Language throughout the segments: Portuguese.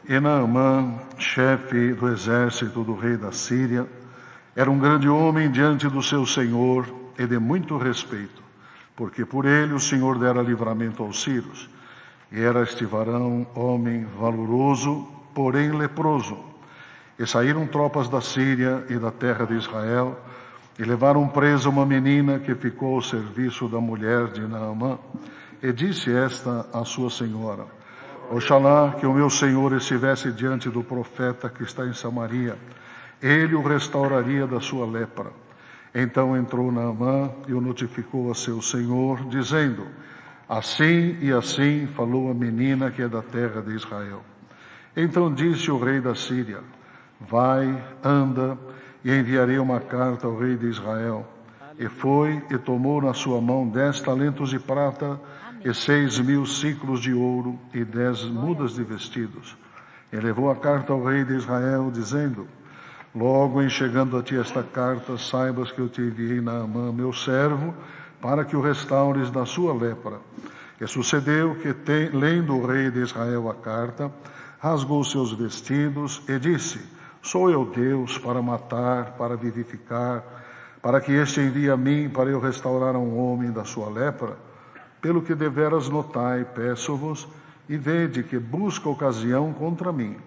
E Naamã, chefe do exército do rei da Síria, era um grande homem diante do seu senhor e de muito respeito, porque por ele o Senhor dera livramento aos sírios. E era este varão homem valoroso, porém leproso. E saíram tropas da Síria e da terra de Israel, e levaram presa uma menina que ficou ao serviço da mulher de Naamã. E disse esta à sua senhora: Oxalá que o meu senhor estivesse diante do profeta que está em Samaria, ele o restauraria da sua lepra. Então entrou Naamã e o notificou a seu senhor, dizendo: Assim e assim falou a menina que é da terra de Israel. Então disse o rei da Síria: Vai, anda, e enviarei uma carta ao rei de Israel. E foi e tomou na sua mão 10 talentos de prata e 6.000 ciclos de ouro e 10 mudas de vestidos. E levou a carta ao rei de Israel, dizendo: Logo em chegando a ti esta carta, saibas que eu te enviei Naamã, meu servo, para que o restaures da sua lepra. E sucedeu que, lendo o rei de Israel a carta, rasgou seus vestidos e disse: Sou eu Deus para matar, para vivificar, para que este envie a mim para eu restaurar a um homem da sua lepra? Pelo que deveras notai, peço-vos, e vede que busca ocasião contra mim.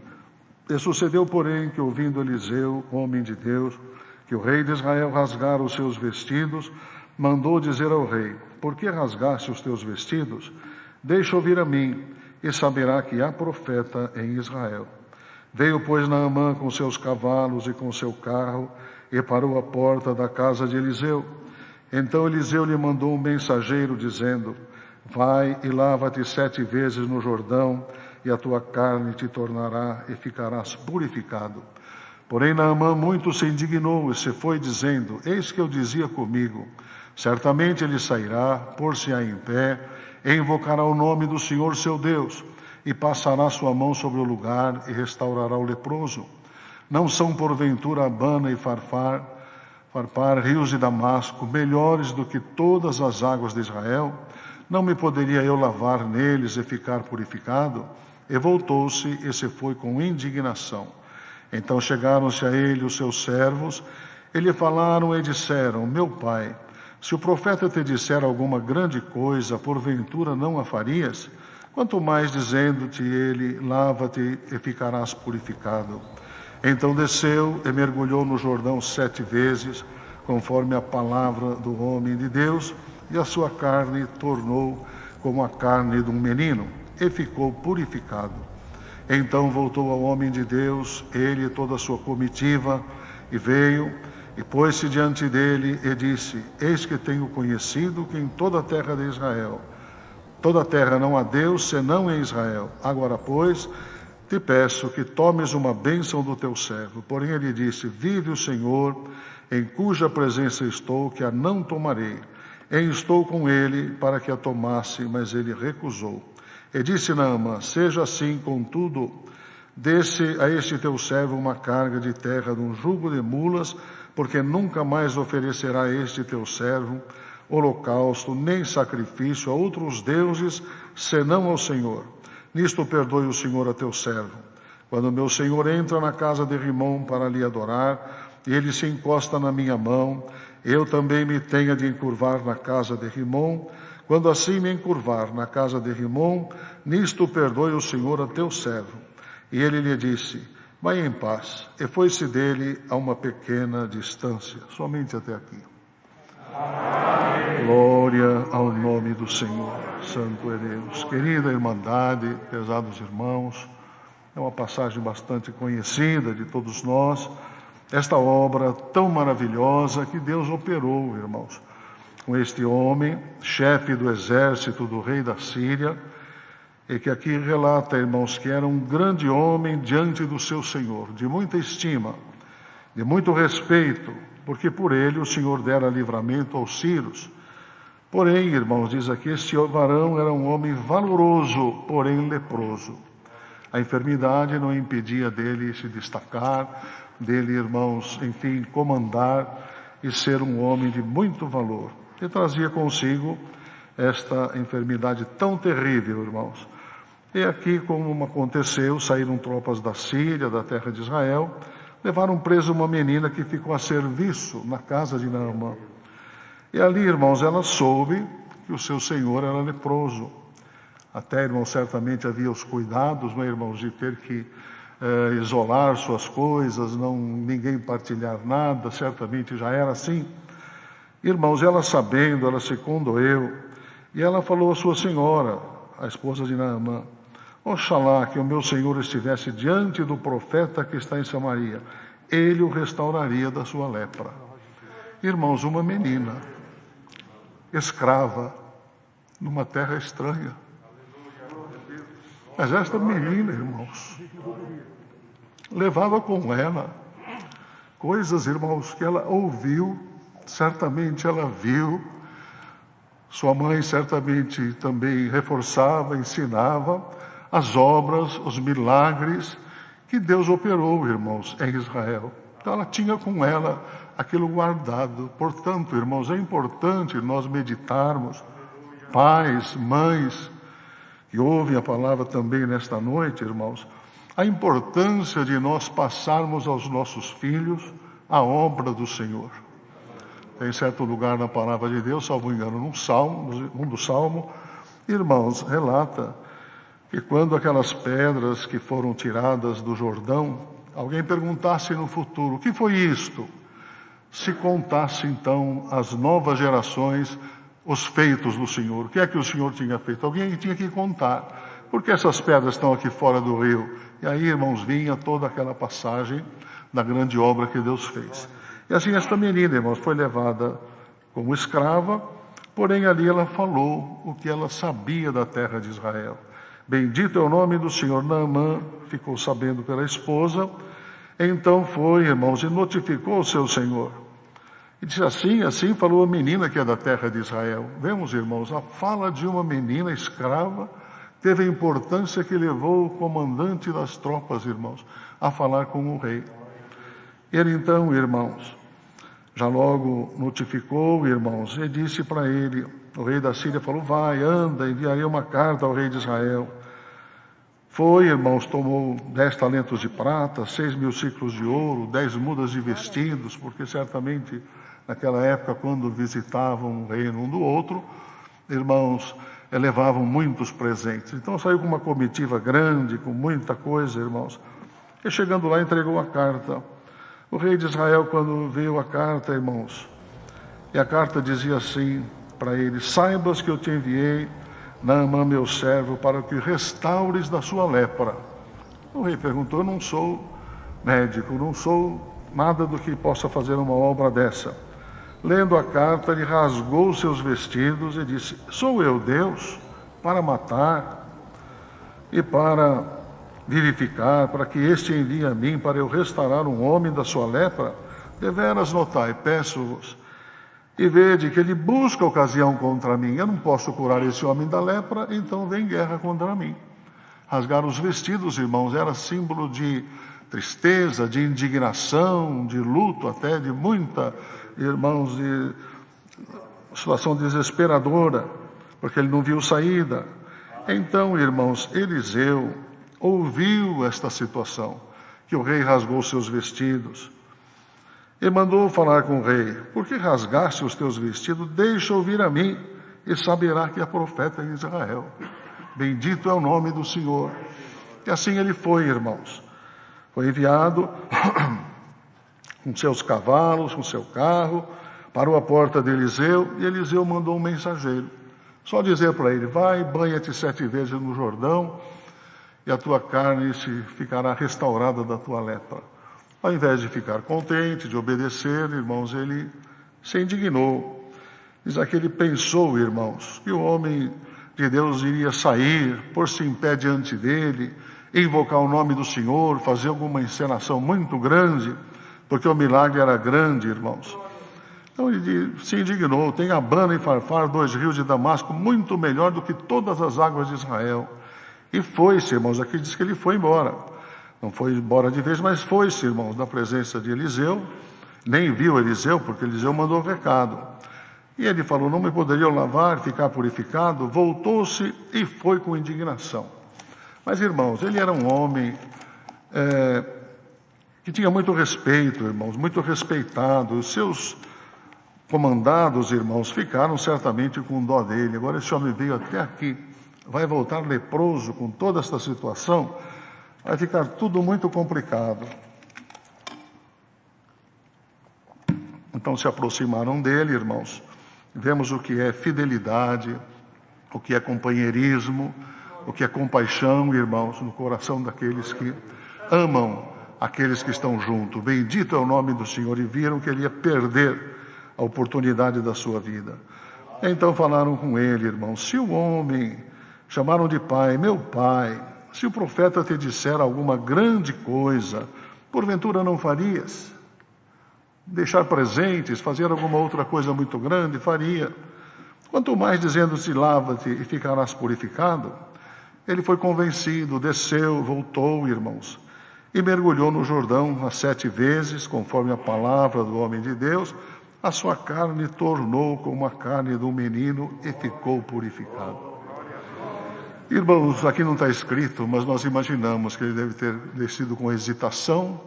E sucedeu, porém, que ouvindo Eliseu, homem de Deus, que o rei de Israel rasgara os seus vestidos, mandou dizer ao rei: Por que rasgaste os teus vestidos? Deixa ouvir a mim, e saberá que há profeta em Israel. Veio, pois, Naamã com seus cavalos e com seu carro, e parou à porta da casa de Eliseu. Então Eliseu lhe mandou um mensageiro, dizendo: Vai e lava-te 7 vezes no Jordão, e a tua carne te tornará e ficarás purificado. Porém Naamã muito se indignou e se foi dizendo: Eis que eu dizia comigo: Certamente ele sairá, pôr-se-á em pé, e invocará o nome do Senhor seu Deus, e passará sua mão sobre o lugar e restaurará o leproso. Não são porventura Abana e Farpar, rios de Damasco, melhores do que todas as águas de Israel? Não me poderia eu lavar neles e ficar purificado? E voltou-se e se foi com indignação. Então chegaram-se a ele os seus servos, e lhe falaram e disseram: Meu pai, se o profeta te disser alguma grande coisa, porventura não a farias? Quanto mais dizendo-te ele: Lava-te e ficarás purificado. Então desceu e mergulhou no Jordão 7 vezes, conforme a palavra do homem de Deus, e a sua carne tornou como a carne de um menino, e ficou purificado. Então voltou ao homem de Deus, ele e toda a sua comitiva, e veio, e pôs-se diante dele, e disse: Eis que tenho conhecido que em toda a terra de Israel, toda a terra não há Deus, senão em Israel. Agora, pois, te peço que tomes uma bênção do teu servo. Porém ele disse: Vive o Senhor, em cuja presença estou, que a não tomarei. E estou com ele para que a tomasse, mas ele recusou. E disse Naamã: Seja assim, contudo, desse a este teu servo uma carga de terra de um jugo de mulas, porque nunca mais oferecerá este teu servo holocausto, nem sacrifício a outros deuses, senão ao Senhor. Nisto perdoe o Senhor a teu servo. Quando meu senhor entra na casa de Rimom para lhe adorar, e ele se encosta na minha mão, eu também me tenha de encurvar na casa de Rimom. Quando assim me encurvar na casa de Rimom, nisto perdoe o Senhor a teu servo. E ele lhe disse: Vai em paz. E foi-se dele a uma pequena distância, somente até aqui. Glória ao nome do Senhor, Santo é Deus. Querida irmandade, pesados irmãos, é uma passagem bastante conhecida de todos nós, esta obra tão maravilhosa que Deus operou, irmãos, com este homem, chefe do exército do rei da Síria, e que aqui relata, irmãos, que era um grande homem diante do seu Senhor, de muita estima, de muito respeito, porque por ele o Senhor dera livramento aos sírios. Porém, irmãos, diz aqui, este varão era um homem valoroso, porém leproso. A enfermidade não impedia dele se destacar, dele, irmãos, enfim, comandar e ser um homem de muito valor. E trazia consigo esta enfermidade tão terrível, irmãos. E aqui, como aconteceu, saíram tropas da Síria, da terra de Israel, levaram preso uma menina que ficou a serviço na casa de Naamã. E ali, irmãos, ela soube que o seu senhor era leproso. Até, irmãos, certamente havia os cuidados, não é, irmãos, de ter que isolar suas coisas, ninguém partilhar nada, certamente já era assim. Irmãos, ela sabendo, ela se condoeu, e ela falou à sua senhora, a esposa de Naamã: oxalá que o meu senhor estivesse diante do profeta que está em Samaria, ele o restauraria da sua lepra. Irmãos, uma menina, escrava, numa terra estranha. Mas esta menina, irmãos, levava com ela coisas, irmãos, que ela ouviu, certamente ela viu, sua mãe certamente também reforçava, ensinava as obras, os milagres que Deus operou, irmãos, em Israel. Então ela tinha com ela aquilo guardado. Portanto, irmãos, é importante nós meditarmos, pais, mães, que ouvem a palavra também nesta noite, irmãos, a importância de nós passarmos aos nossos filhos a obra do Senhor. Tem certo lugar na palavra de Deus, salvo engano, num dos Salmos, irmãos, relata que quando aquelas pedras que foram tiradas do Jordão, alguém perguntasse no futuro: o que foi isto? Se contasse então às novas gerações os feitos do Senhor. O que é que o Senhor tinha feito? Alguém tinha que contar. Porque essas pedras estão aqui fora do rio? E aí, irmãos, vinha toda aquela passagem da grande obra que Deus fez. E assim esta menina, irmãos, foi levada como escrava, porém ali ela falou o que ela sabia da terra de Israel. Bendito é o nome do Senhor. Naamã ficou sabendo pela esposa, então foi, irmãos, e notificou o seu senhor. E disse: assim falou a menina que é da terra de Israel. Vemos, irmãos, a fala de uma menina escrava teve a importância que levou o comandante das tropas, irmãos, a falar com o rei. Ele então, irmãos, já logo notificou, irmãos, e disse para ele, o rei da Síria falou: vai, anda, enviarei uma carta ao rei de Israel. Foi, irmãos, tomou 10 talentos de prata, 6.000 ciclos de ouro, 10 mudas de vestidos, porque certamente naquela época, quando visitavam um reino um do outro, irmãos, levavam muitos presentes. Então saiu com uma comitiva grande, com muita coisa, irmãos. E chegando lá, entregou a carta. O rei de Israel, quando viu a carta, irmãos, e a carta dizia assim para ele: saibas que eu te enviei, Naamã, meu servo, para que restaures da sua lepra. O rei perguntou: eu não sou médico, não sou nada do que possa fazer uma obra dessa. Lendo a carta, ele rasgou seus vestidos e disse: sou eu Deus para matar e para vivificar, para que este envie a mim para eu restaurar um homem da sua lepra? Deveras notai, peço-vos, e vede que ele busca ocasião contra mim. Eu não posso curar esse homem da lepra, então vem guerra contra mim. Rasgar os vestidos, irmãos, era símbolo de tristeza, de indignação, de luto, até de muita, irmãos, de situação desesperadora, porque ele não viu saída. Então, irmãos, Eliseu ouviu esta situação, que o rei rasgou seus vestidos, e mandou falar com o rei: por que rasgaste os teus vestidos? Deixa ouvir a mim, e saberá que é profeta em Israel. Bendito é o nome do Senhor. E assim ele foi, irmãos. Foi enviado com seus cavalos, com seu carro, parou à porta de Eliseu, e Eliseu mandou um mensageiro. Só dizer para ele: vai, banha-te 7 vezes no Jordão, e a tua carne se ficará restaurada da tua lepra. Ao invés de ficar contente, de obedecer, irmãos, ele se indignou. Diz aqui, ele pensou, irmãos, que o homem de Deus iria sair, pôr-se em pé diante dele, invocar o nome do Senhor, fazer alguma encenação muito grande, porque o milagre era grande, irmãos. Então ele se indignou: tem Abana e Farfar, 2 rios de Damasco, muito melhor do que todas as águas de Israel. E foi-se, irmãos, aqui diz que ele foi embora. Não foi embora de vez, mas foi-se, irmãos, da presença de Eliseu. Nem viu Eliseu, porque Eliseu mandou o recado. E ele falou: não me poderiam lavar, ficar purificado? Voltou-se e foi com indignação. Mas, irmãos, ele era um homem que tinha muito respeito, irmãos, muito respeitado. Os seus comandados, irmãos, ficaram certamente com dó dele. Agora esse homem veio até aqui, vai voltar leproso com toda esta situação, vai ficar tudo muito complicado. Então se aproximaram dele, irmãos. Vemos o que é fidelidade, o que é companheirismo, o que é compaixão, irmãos, no coração daqueles que amam aqueles que estão junto. Bendito é o nome do Senhor. E viram que ele ia perder a oportunidade da sua vida. Então falaram com ele, irmãos: se o homem, chamaram de pai, meu pai, se o profeta te disser alguma grande coisa, porventura não farias? Deixar presentes, fazer alguma outra coisa muito grande, faria. Quanto mais dizendo-se, lava-te e ficarás purificado. Ele foi convencido, desceu, voltou, irmãos, e mergulhou no Jordão as 7 vezes, conforme a palavra do homem de Deus. A sua carne tornou como a carne do menino e ficou purificado. Irmãos, aqui não está escrito, mas nós imaginamos que ele deve ter descido com hesitação.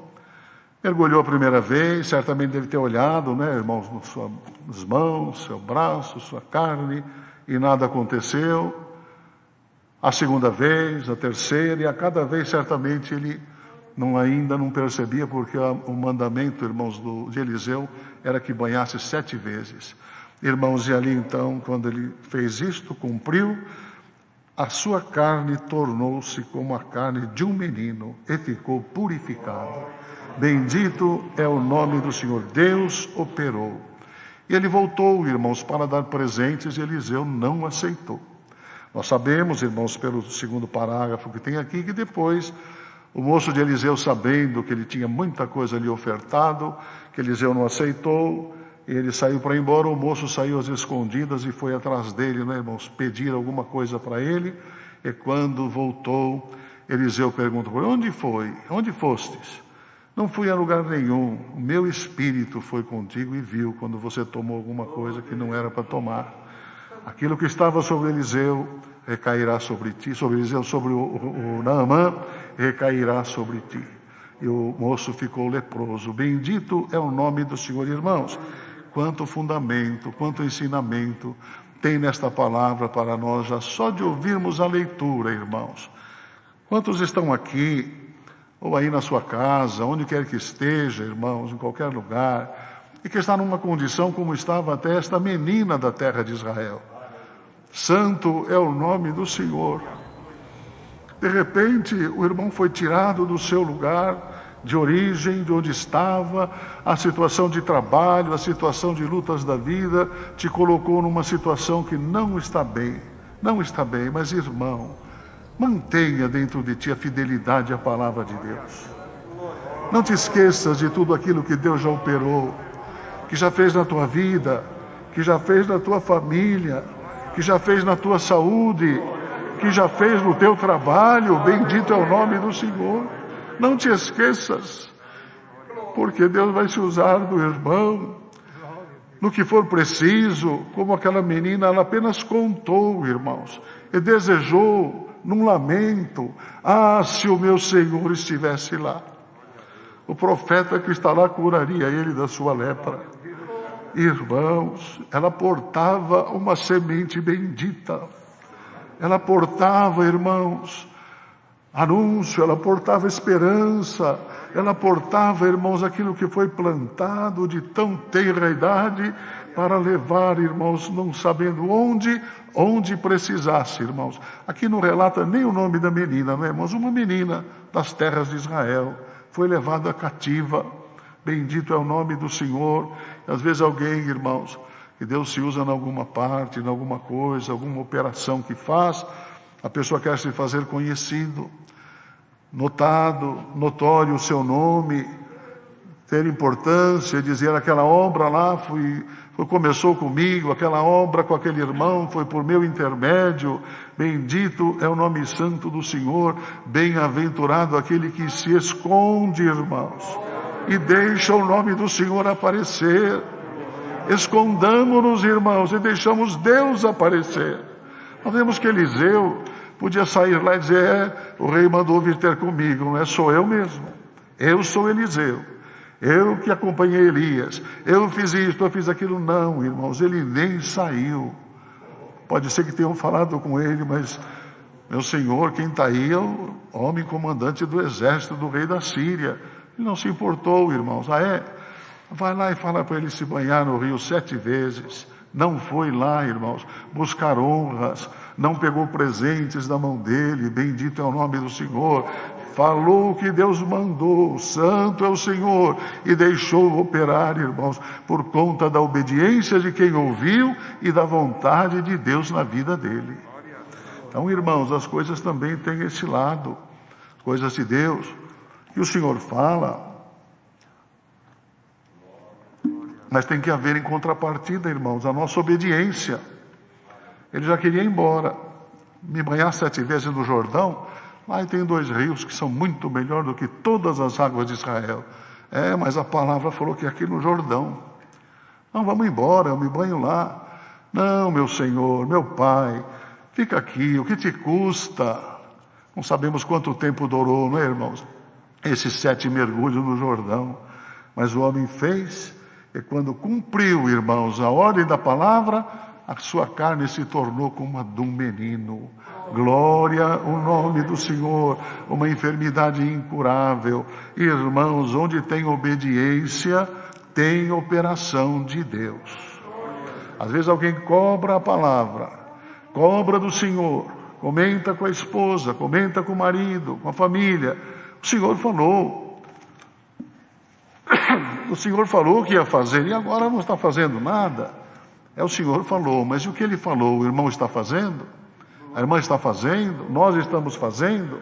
Mergulhou a primeira vez, certamente deve ter olhado, irmãos, nas suas mãos, seu braço, sua carne, e nada aconteceu. A segunda vez, a terceira, e a cada vez certamente ele ainda não percebia, porque o mandamento, irmãos, de Eliseu era que banhasse 7 vezes. Irmãos, e ali então, quando ele fez isto, cumpriu, a sua carne tornou-se como a carne de um menino e ficou purificado. Bendito é o nome do Senhor. Deus operou. E ele voltou, irmãos, para dar presentes, e Eliseu não aceitou. Nós sabemos, irmãos, pelo segundo parágrafo que tem aqui, que depois o moço de Eliseu, sabendo que ele tinha muita coisa ali ofertado, que Eliseu não aceitou, ele saiu para ir embora. O moço saiu às escondidas e foi atrás dele, irmãos, pedir alguma coisa para ele. E quando voltou, Eliseu pergunta para ele: onde foi? Onde fostes? Não fui a lugar nenhum. O meu espírito foi contigo e viu quando você tomou alguma coisa que não era para tomar. Aquilo que estava sobre Eliseu recairá sobre ti, sobre Eliseu, sobre o Naamã, recairá sobre ti. E o moço ficou leproso. Bendito é o nome do Senhor. Irmãos, quanto fundamento, quanto ensinamento tem nesta palavra para nós, já só de ouvirmos a leitura, irmãos. Quantos estão aqui, ou aí na sua casa, onde quer que esteja, irmãos, em qualquer lugar, e que está numa condição como estava até esta menina da terra de Israel. Santo é o nome do Senhor. De repente, o irmão foi tirado do seu lugar de origem, de onde estava, a situação de trabalho, a situação de lutas da vida, te colocou numa situação que não está bem, mas, irmão, mantenha dentro de ti a fidelidade à palavra de Deus. Não te esqueças de tudo aquilo que Deus já operou, que já fez na tua vida, que já fez na tua família, que já fez na tua saúde, que já fez no teu trabalho. Bendito é o nome do Senhor. Não te esqueças, porque Deus vai se usar do irmão no que for preciso. Como aquela menina, ela apenas contou, irmãos, e desejou num lamento: ah, se o meu Senhor estivesse lá. O profeta que está lá curaria ele da sua lepra. Irmãos, ela portava uma semente bendita. Ela portava, irmãos, anúncio, ela portava esperança, ela portava, irmãos, aquilo que foi plantado de tão tenra idade, para levar, irmãos, não sabendo onde precisasse, irmãos. Aqui não relata nem o nome da menina, não é, irmãos? Uma menina das terras de Israel foi levada cativa. Bendito é o nome do Senhor. Às vezes alguém, irmãos, que Deus se usa em alguma parte, em alguma coisa, alguma operação que faz, a pessoa quer se fazer conhecido, notado, notório o seu nome, ter importância, dizer: aquela obra lá começou comigo, aquela obra com aquele irmão foi por meu intermédio. Bendito é o nome santo do Senhor. Bem-aventurado aquele que se esconde, irmãos, e deixa o nome do Senhor aparecer. Escondamos-nos, irmãos, e deixamos Deus aparecer. Nós vemos que Eliseu Podia sair lá e dizer, o rei mandou vir ter comigo, não é? Sou eu mesmo. Eu sou Eliseu. Eu que acompanhei Elias. Eu fiz isso, eu fiz aquilo. Não, irmãos, ele nem saiu. Pode ser que tenham falado com ele, mas, meu senhor, quem está aí é o homem comandante do exército do rei da Síria. Ele não se importou, irmãos. Vai lá e fala para ele se banhar no rio 7 vezes. Não foi lá, irmãos, buscar honras, não pegou presentes da mão dele, bendito é o nome do Senhor. Falou o que Deus mandou, santo é o Senhor, e deixou operar, irmãos, por conta da obediência de quem ouviu e da vontade de Deus na vida dele. Então, irmãos, as coisas também têm esse lado, coisas de Deus, que o Senhor fala, mas tem que haver em contrapartida, irmãos, a nossa obediência. Ele já queria ir embora, me banhar 7 vezes no Jordão. Lá tem 2 rios que são muito melhor do que todas as águas de Israel. Mas a palavra falou que é aqui no Jordão. Não, vamos embora, eu me banho lá. Não, meu Senhor, meu Pai, fica aqui, o que te custa? Não sabemos quanto tempo durou, não é, irmãos? Esses 7 mergulhos no Jordão. Mas o homem fez, e quando cumpriu, irmãos, a ordem da palavra, a sua carne se tornou como a de um menino. Glória ao nome do Senhor. Uma enfermidade incurável. Irmãos, onde tem obediência, tem operação de Deus. Às vezes alguém cobra a palavra, cobra do Senhor, comenta com a esposa, comenta com o marido, com a família. O Senhor falou. O Senhor falou que ia fazer e agora não está fazendo nada. O Senhor falou, mas o que Ele falou, o irmão está fazendo? A irmã está fazendo? Nós estamos fazendo?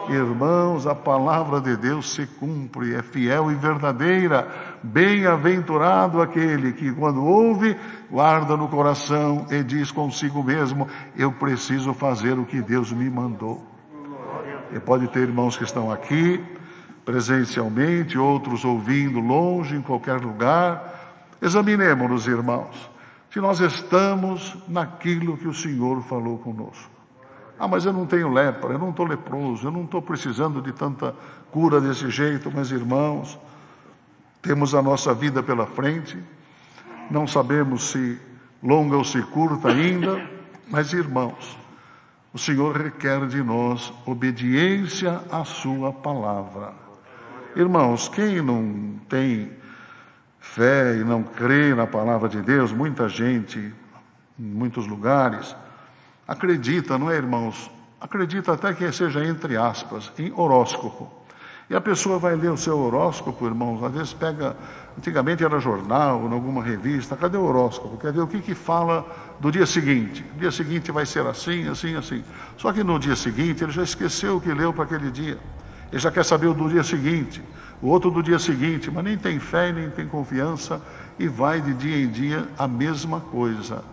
Irmãos, a palavra de Deus se cumpre, é fiel e verdadeira. Bem-aventurado aquele que, quando ouve, guarda no coração e diz consigo mesmo, eu preciso fazer o que Deus me mandou. E pode ter irmãos que estão aqui, presencialmente, outros ouvindo longe, em qualquer lugar. Examinemos-nos, irmãos, se nós estamos naquilo que o Senhor falou conosco. Mas eu não tenho lepra, eu não estou leproso, eu não estou precisando de tanta cura desse jeito. Mas, irmãos, temos a nossa vida pela frente, não sabemos se longa ou se curta ainda, mas, irmãos, o Senhor requer de nós obediência à sua palavra. Irmãos, quem não tem fé e não crê na palavra de Deus, muita gente, em muitos lugares, acredita, não é, irmãos? Acredita até que seja, entre aspas, em horóscopo. E a pessoa vai ler o seu horóscopo, irmãos, às vezes pega, antigamente era jornal, em alguma revista, cadê o horóscopo? Quer ver o que fala do dia seguinte? O dia seguinte vai ser assim, assim, assim. Só que no dia seguinte ele já esqueceu o que leu para aquele dia. Ele já quer saber o do dia seguinte, o outro do dia seguinte, mas nem tem fé, nem tem confiança, e vai de dia em dia a mesma coisa.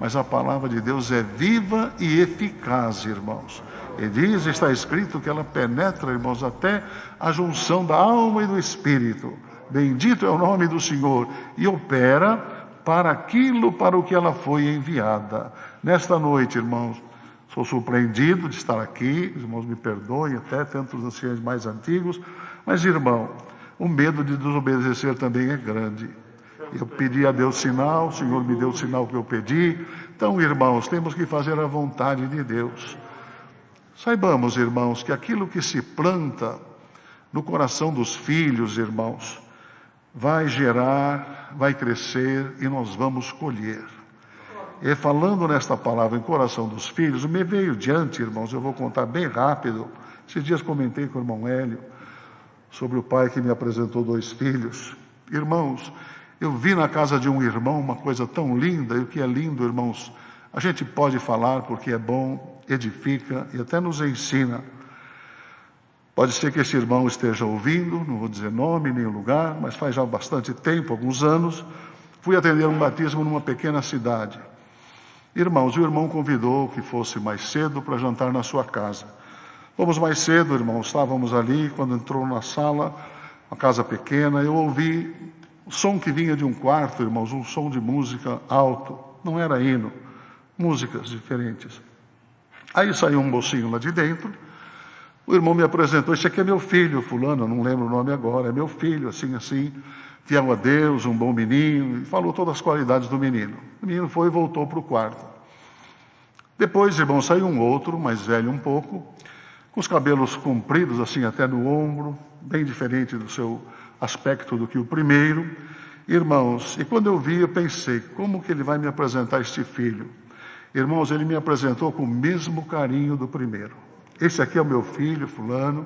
Mas a palavra de Deus é viva e eficaz, irmãos. E diz, está escrito que ela penetra, irmãos, até a junção da alma e do espírito. Bendito é o nome do Senhor. E opera para aquilo para o que ela foi enviada. Nesta noite, irmãos, sou surpreendido de estar aqui. Os irmãos me perdoem, até tantos anciãos mais antigos. Mas, irmão, o medo de desobedecer também é grande. Eu pedi a Deus sinal, o Senhor me deu o sinal que eu pedi. Então, irmãos, temos que fazer a vontade de Deus. Saibamos, irmãos, que aquilo que se planta no coração dos filhos, irmãos, vai gerar, vai crescer e nós vamos colher. E falando nesta palavra em coração dos filhos, me veio diante, irmãos, eu vou contar bem rápido. Esses dias comentei com o irmão Hélio sobre o pai que me apresentou 2 filhos. Irmãos, eu vi na casa de um irmão uma coisa tão linda, e o que é lindo, irmãos, a gente pode falar porque é bom, edifica e até nos ensina. Pode ser que esse irmão esteja ouvindo, não vou dizer nome nem lugar, mas faz já bastante tempo, alguns anos, fui atender um batismo numa pequena cidade. Irmãos, o irmão convidou que fosse mais cedo para jantar na sua casa. Fomos mais cedo, irmãos, estávamos ali, quando entrou na sala, uma casa pequena, eu ouvi o som que vinha de um quarto, irmãos, um som de música alto, não era hino, músicas diferentes. Aí saiu um mocinho lá de dentro, o irmão me apresentou, esse aqui é meu filho, fulano, eu não lembro o nome agora, é meu filho, assim, fiel a Deus, um bom menino, e falou todas as qualidades do menino. O menino foi e voltou para o quarto. Depois, irmão, saiu um outro, mais velho um pouco, com os cabelos compridos, assim, até no ombro, bem diferente do seu aspecto do que o primeiro. Irmãos, e quando eu vi, eu pensei, como que ele vai me apresentar este filho? Irmãos, ele me apresentou com o mesmo carinho do primeiro. Esse aqui é o meu filho, fulano.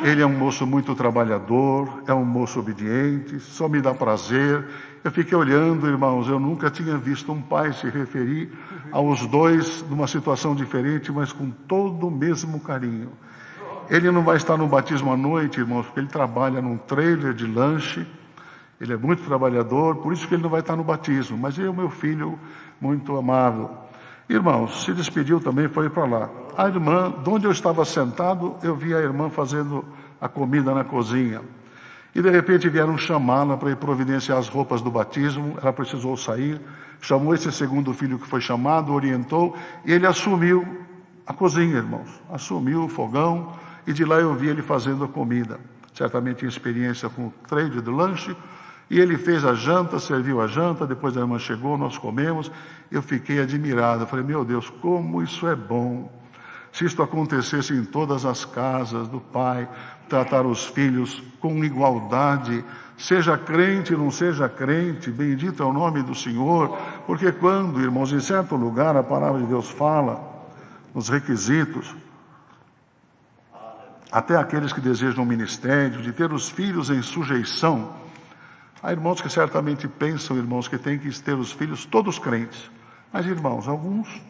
Ele é um moço muito trabalhador, é um moço obediente, só me dá prazer. Eu fiquei olhando, irmãos, eu nunca tinha visto um pai se referir aos dois numa situação diferente, mas com todo o mesmo carinho. Ele não vai estar no batismo à noite, irmãos, porque ele trabalha num trailer de lanche. Ele é muito trabalhador, por isso que ele não vai estar no batismo. Mas ele é o meu filho muito amável. Irmãos, se despediu também, foi para lá. A irmã, de onde eu estava sentado, eu vi a irmã fazendo a comida na cozinha. E de repente vieram chamá-la para ir providenciar as roupas do batismo. Ela precisou sair, chamou esse segundo filho que foi chamado, orientou, e ele assumiu a cozinha, irmãos. Assumiu o fogão, e de lá eu vi ele fazendo a comida. Certamente em experiência com o trade do lanche. E ele fez a janta, serviu a janta, depois a irmã chegou, nós comemos. Eu fiquei admirado, eu falei, meu Deus, como isso é bom. Se isto acontecesse em todas as casas do pai, tratar os filhos com igualdade, seja crente ou não seja crente, bendito é o nome do Senhor, porque quando, irmãos, em certo lugar a palavra de Deus fala, nos requisitos, até aqueles que desejam o ministério, de ter os filhos em sujeição. Há irmãos que certamente pensam, irmãos, que tem que ter os filhos todos crentes. Mas, irmãos, alguns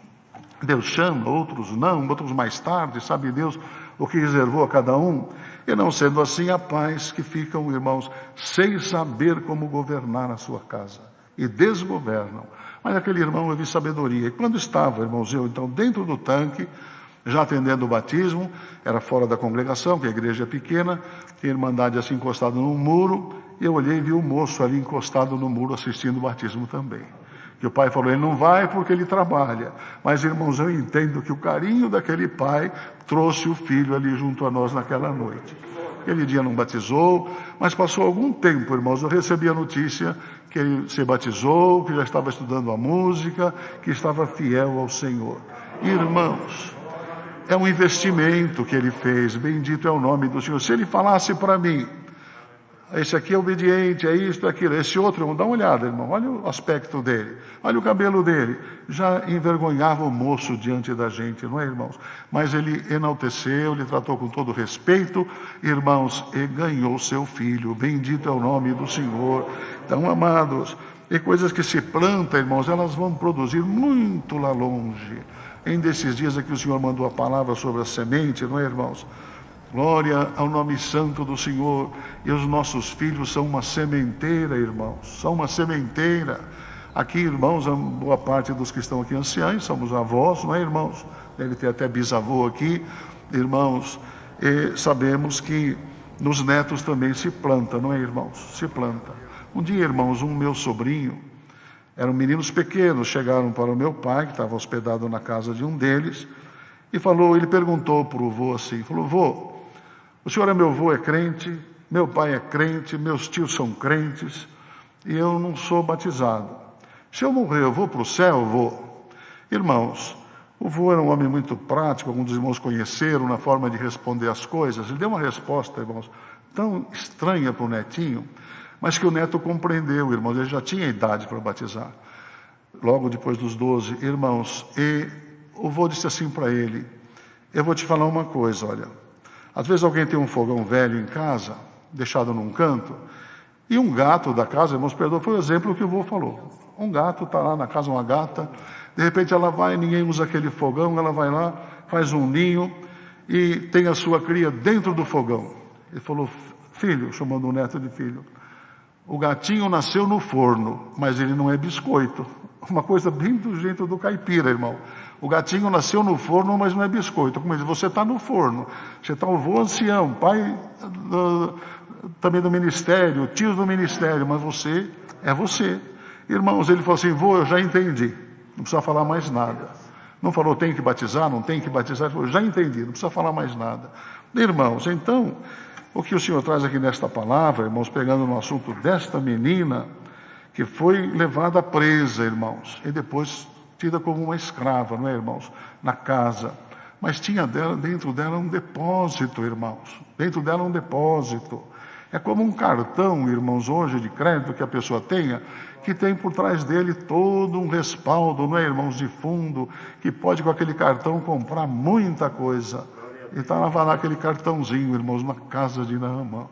Deus chama, outros não, outros mais tarde, sabe Deus o que reservou a cada um. E não sendo assim, há pais que ficam, irmãos, sem saber como governar a sua casa. E desgovernam. Mas aquele irmão eu vi sabedoria. E quando estava, irmãos, eu então dentro do tanque, já atendendo o batismo, era fora da congregação, que a igreja é pequena, tinha irmandade assim encostada num muro, e eu olhei e vi o moço ali encostado no muro assistindo o batismo também. Que o pai falou, ele não vai porque ele trabalha. Mas, irmãos, eu entendo que o carinho daquele pai trouxe o filho ali junto a nós naquela noite. Aquele dia não batizou, mas passou algum tempo, irmãos, eu recebi a notícia que ele se batizou, que já estava estudando a música, que estava fiel ao Senhor. Irmãos, é um investimento que ele fez, bendito é o nome do Senhor. Se ele falasse para mim, esse aqui é obediente, é isto, é aquilo, esse outro, dá uma olhada, irmão, olha o aspecto dele, olha o cabelo dele, já envergonhava o moço diante da gente, não é, irmãos? Mas ele enalteceu, ele tratou com todo respeito, irmãos, e ganhou seu filho, bendito é o nome do Senhor. Então, amados, e coisas que se plantam, irmãos, elas vão produzir muito lá longe. Em desses dias aqui o Senhor mandou a palavra sobre a semente, não é, irmãos? Glória ao nome santo do Senhor. E os nossos filhos são uma sementeira, irmãos. São uma sementeira. Aqui, irmãos, a boa parte dos que estão aqui anciãos, somos avós, não é, irmãos? Deve ter até bisavô aqui, irmãos. E sabemos que nos netos também se planta, não é, irmãos? Se planta. Um dia, irmãos, um meu sobrinho, eram meninos pequenos, chegaram para o meu pai, que estava hospedado na casa de um deles, e ele perguntou para o vô assim, falou, vô, o senhor é meu avô, é crente, meu pai é crente, meus tios são crentes, e eu não sou batizado. Se eu morrer, eu vou para o céu, vô? Irmãos, o vô era um homem muito prático, alguns dos irmãos conheceram na forma de responder as coisas. Ele deu uma resposta, irmãos, tão estranha para o netinho, mas que o neto compreendeu, irmãos, ele já tinha idade para batizar. Logo depois dos 12, irmãos, e o vô disse assim para ele, eu vou te falar uma coisa, olha, às vezes alguém tem um fogão velho em casa, deixado num canto, e um gato da casa, irmãos, perdoa, foi o exemplo que o vô falou. Um gato está lá na casa, uma gata, de repente ela vai, ninguém usa aquele fogão, ela vai lá, faz um ninho e tem a sua cria dentro do fogão. Ele falou, filho, chamando o neto de filho, o gatinho nasceu no forno, mas ele não é biscoito. Uma coisa bem do jeito do caipira, irmão. O gatinho nasceu no forno, mas não é biscoito. Como diz, você está no forno. Você está o vô ancião, pai também do ministério, tios do ministério, mas você é você. Irmãos, ele falou assim, vô, eu já entendi. Não precisa falar mais nada. Não falou, tem que batizar, não tem que batizar? Ele falou, já entendi, não precisa falar mais nada. Irmãos, então, o que o Senhor traz aqui nesta palavra, irmãos, pegando no assunto desta menina, que foi levada presa, irmãos, e depois tida como uma escrava, não é, irmãos, na casa. Mas tinha dentro dela um depósito, irmãos, dentro dela um depósito. É como um cartão, irmãos, hoje de crédito que a pessoa tenha, que tem por trás dele todo um respaldo, não é, irmãos, de fundo, que pode com aquele cartão comprar muita coisa. E estava lá aquele cartãozinho, irmãos, na casa de Naamã.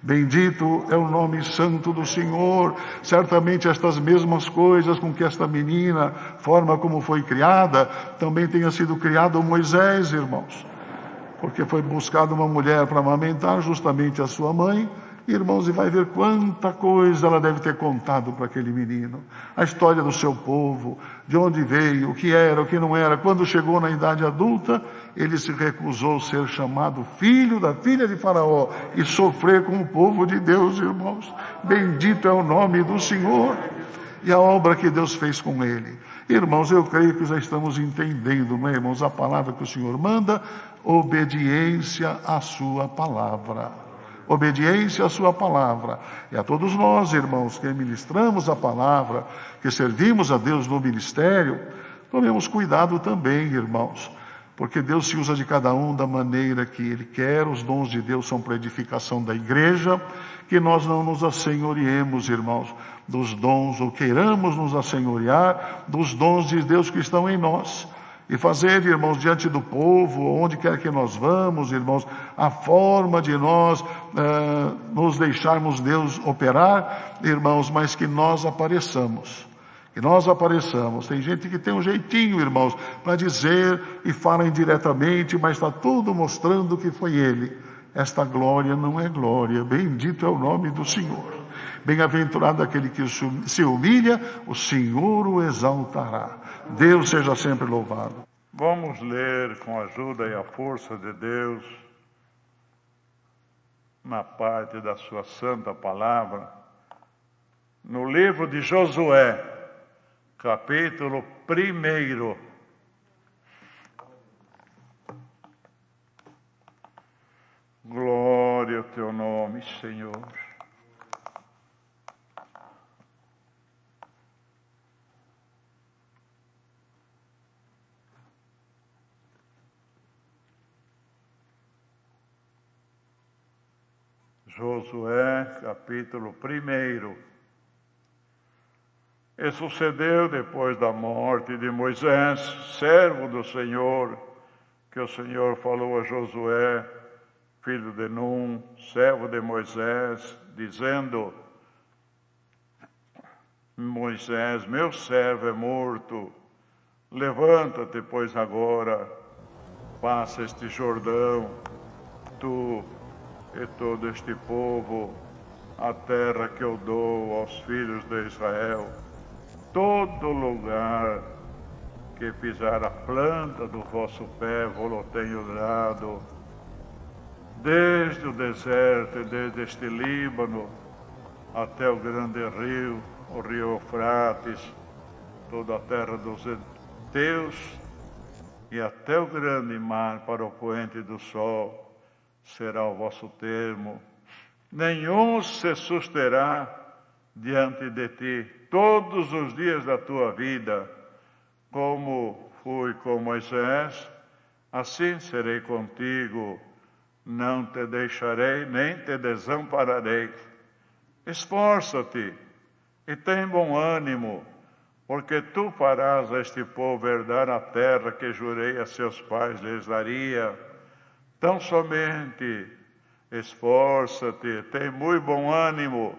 Bendito é o nome santo do Senhor. Certamente estas mesmas coisas com que esta menina, forma como foi criada, também tenha sido criado Moisés, irmãos. Porque foi buscada uma mulher para amamentar justamente a sua mãe. Irmãos, e vai ver quanta coisa ela deve ter contado para aquele menino. A história do seu povo, de onde veio, o que era, o que não era. Quando chegou na idade adulta, ele se recusou a ser chamado filho da filha de Faraó e sofrer com o povo de Deus, irmãos. Bendito é o nome do Senhor e a obra que Deus fez com ele. Irmãos, eu creio que já estamos entendendo, não é, irmãos, a palavra que o Senhor manda, obediência à sua palavra. Obediência à sua palavra. E a todos nós, irmãos, que ministramos a palavra, que servimos a Deus no ministério, tomemos cuidado também, irmãos, porque Deus se usa de cada um da maneira que Ele quer. Os dons de Deus são para edificação da igreja, que nós não nos assenhoreemos, irmãos, dos dons, ou queiramos nos assenhorear dos dons de Deus que estão em nós. E fazer, irmãos, diante do povo, onde quer que nós vamos, irmãos, a forma de nós nos deixarmos Deus operar, irmãos, mas que nós apareçamos. Que nós apareçamos. Tem gente que tem um jeitinho, irmãos, para dizer e fala indiretamente, mas está tudo mostrando que foi ele. Esta glória não é glória. Bendito é o nome do Senhor. Bem-aventurado aquele que se humilha, o Senhor o exaltará. Deus seja sempre louvado. Vamos ler com a ajuda e a força de Deus, na parte da sua santa palavra, no livro de Josué, capítulo 1. Glória ao teu nome, Senhor. Josué, capítulo 1. E sucedeu depois da morte de Moisés, servo do Senhor, que o Senhor falou a Josué, filho de Num, servo de Moisés, dizendo: Moisés, meu servo é morto, levanta-te, pois agora, passa este Jordão, tu e todo este povo, a terra que eu dou aos filhos de Israel. Todo lugar que pisar a planta do vosso pé, vou-lo tenho dado, desde o deserto e desde este Líbano, até o grande rio, o rio Eufrates, toda a terra dos heteus, e até o grande mar para o poente do sol, será o vosso termo. Nenhum se susterá diante de ti todos os dias da tua vida. Como fui com Moisés, assim serei contigo. Não te deixarei, nem te desampararei. Esforça-te e tem bom ânimo, porque tu farás a este povo herdar a terra que jurei a seus pais lhes daria. Tão somente esforça-te, tem muito bom ânimo,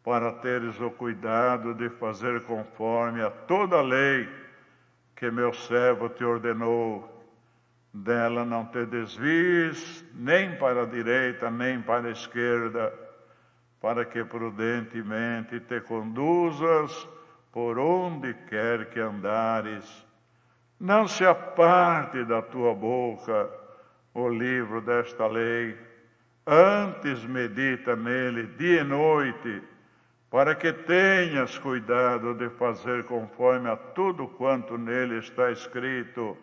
para teres o cuidado de fazer conforme a toda a lei que meu servo te ordenou. Dela não te desvies, nem para a direita, nem para a esquerda, para que prudentemente te conduzas por onde quer que andares. Não se aparte da tua boca o livro desta lei, antes medita nele dia e noite, para que tenhas cuidado de fazer conforme a tudo quanto nele está escrito,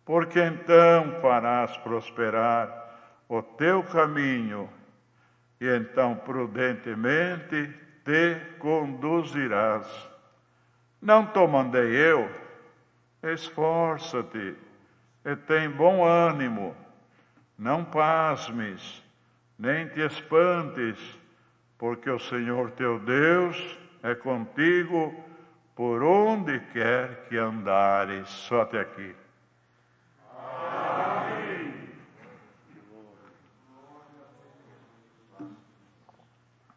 porque então farás prosperar o teu caminho, e então prudentemente te conduzirás. Não te mandei eu? Esforça-te e tem bom ânimo. Não pasmes, nem te espantes, porque o Senhor teu Deus é contigo por onde quer que andares. Só até aqui. Amém.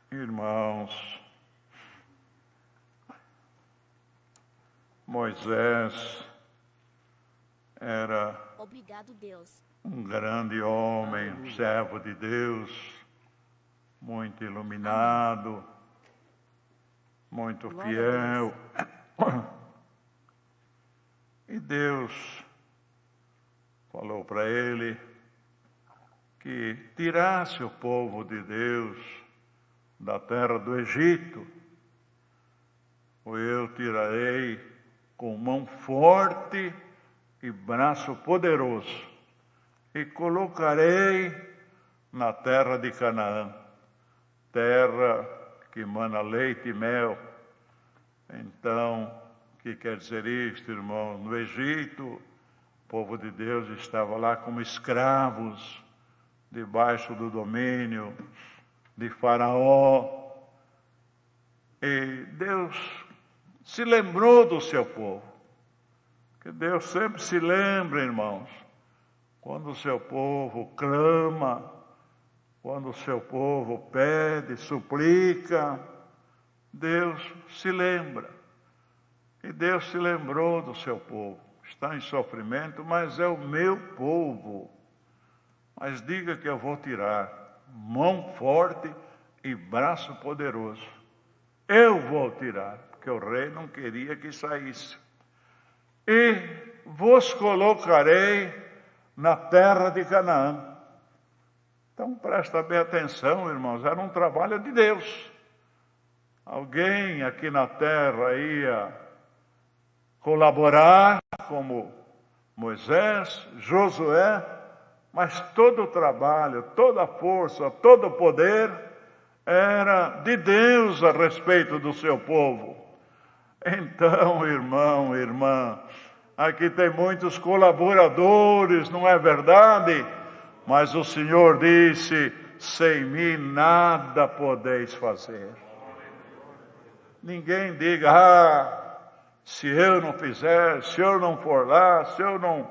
Irmãos, Moisés era Obrigado, Deus. Um grande homem, um servo de Deus, muito iluminado, muito fiel. E Deus falou para ele que tirasse o povo de Deus da terra do Egito, ou eu tirarei com mão forte e braço poderoso, e colocarei na terra de Canaã, terra que mana leite e mel. Então, o que quer dizer isto, irmão? No Egito, o povo de Deus estava lá como escravos, debaixo do domínio de Faraó. E Deus se lembrou do seu povo. Que Deus sempre se lembra, irmãos, quando o seu povo clama, quando o seu povo pede, suplica, Deus se lembra. E Deus se lembrou do seu povo. Está em sofrimento, mas é o meu povo. Mas diga que eu vou tirar mão forte e braço poderoso. Eu vou tirar, porque o rei não queria que saísse. E vos colocarei na terra de Canaã. Então presta bem atenção, irmãos, era um trabalho de Deus. Alguém aqui na terra ia colaborar, como Moisés, Josué, mas todo o trabalho, toda a força, todo o poder era de Deus a respeito do seu povo. Então, irmão, irmã, aqui tem muitos colaboradores, não é verdade? Mas o Senhor disse: sem mim nada podeis fazer. Ninguém diga: se eu não fizer, se eu não for lá, se eu não...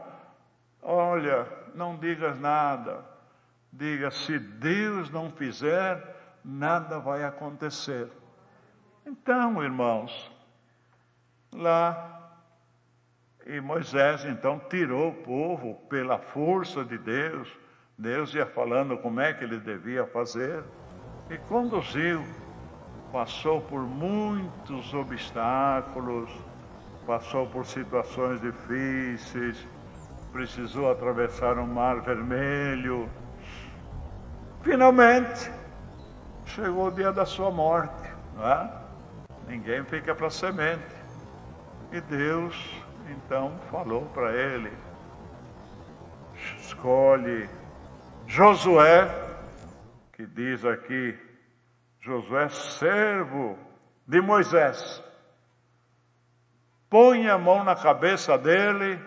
Olha, não digas nada. Diga: se Deus não fizer, nada vai acontecer. Então, irmãos, lá, e Moisés então tirou o povo pela força de Deus. Deus ia falando como é que ele devia fazer e conduziu. Passou por muitos obstáculos, passou por situações difíceis, precisou atravessar o Mar Vermelho. Finalmente, chegou o dia da sua morte, não é? Ninguém fica para semente. E Deus, então, falou para ele: escolhe Josué, que diz aqui, Josué, servo de Moisés. Põe a mão na cabeça dele,